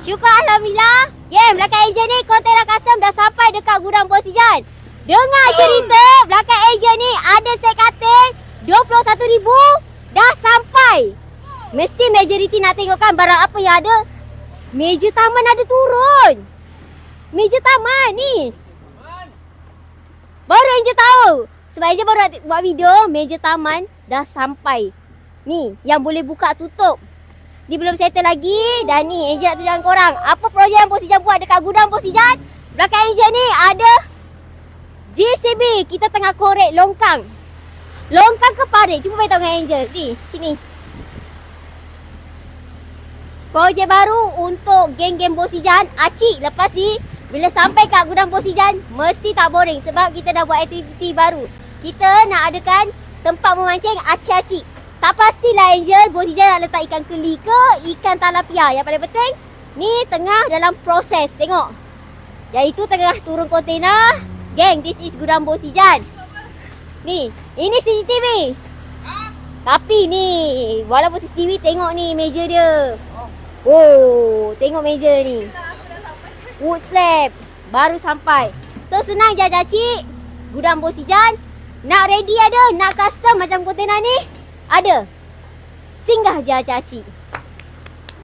Syukur Alhamdulillah. Belakang ejen ni kontainer custom dah sampai dekat gudang Bos Ijan. Dengar cerita belakang ejen ni ada set katil 21,000 dah sampai. Mesti majoriti nak tengokkan barang apa yang ada. Meja taman ada turun. Meja taman ni. Baru Angel tahu. Sebab Angel baru nak buat video, meja taman dah sampai. Ni, yang boleh buka tutup. Dia belum settle lagi. Dan ni, Angel nak tunjukkan korang. Apa projek yang Bos Ijan buat dekat gudang Bos Ijan. Belakang Angel ni ada JCB. Kita tengah korek longkang. Longkang ke parit? Cuba beritahu dengan Angel. Ni, sini. Projek baru untuk geng-geng Bos Ijan. Acik lepas ni, bila sampai kat gudang Bos Ijan, mesti tak boring sebab kita dah buat aktiviti baru. Kita nak adakan tempat memancing acik-acik. Tak pastilah Angel, Bos Ijan nak letak ikan keli ke ikan talapia. Yang paling penting, ni tengah dalam proses. Tengok. Iaitu tengah turun kontainer. Geng, this is gudang Bos Ijan. Ni, ini CCTV. Tapi ni, walaupun CCTV, tengok ni meja dia. Oh, tengok meja ni. Wood slab baru sampai. So senang je cacik. Gudang Bos Ijan nak ready ada, nak custom macam kontainer ni ada. Singgah je cacik.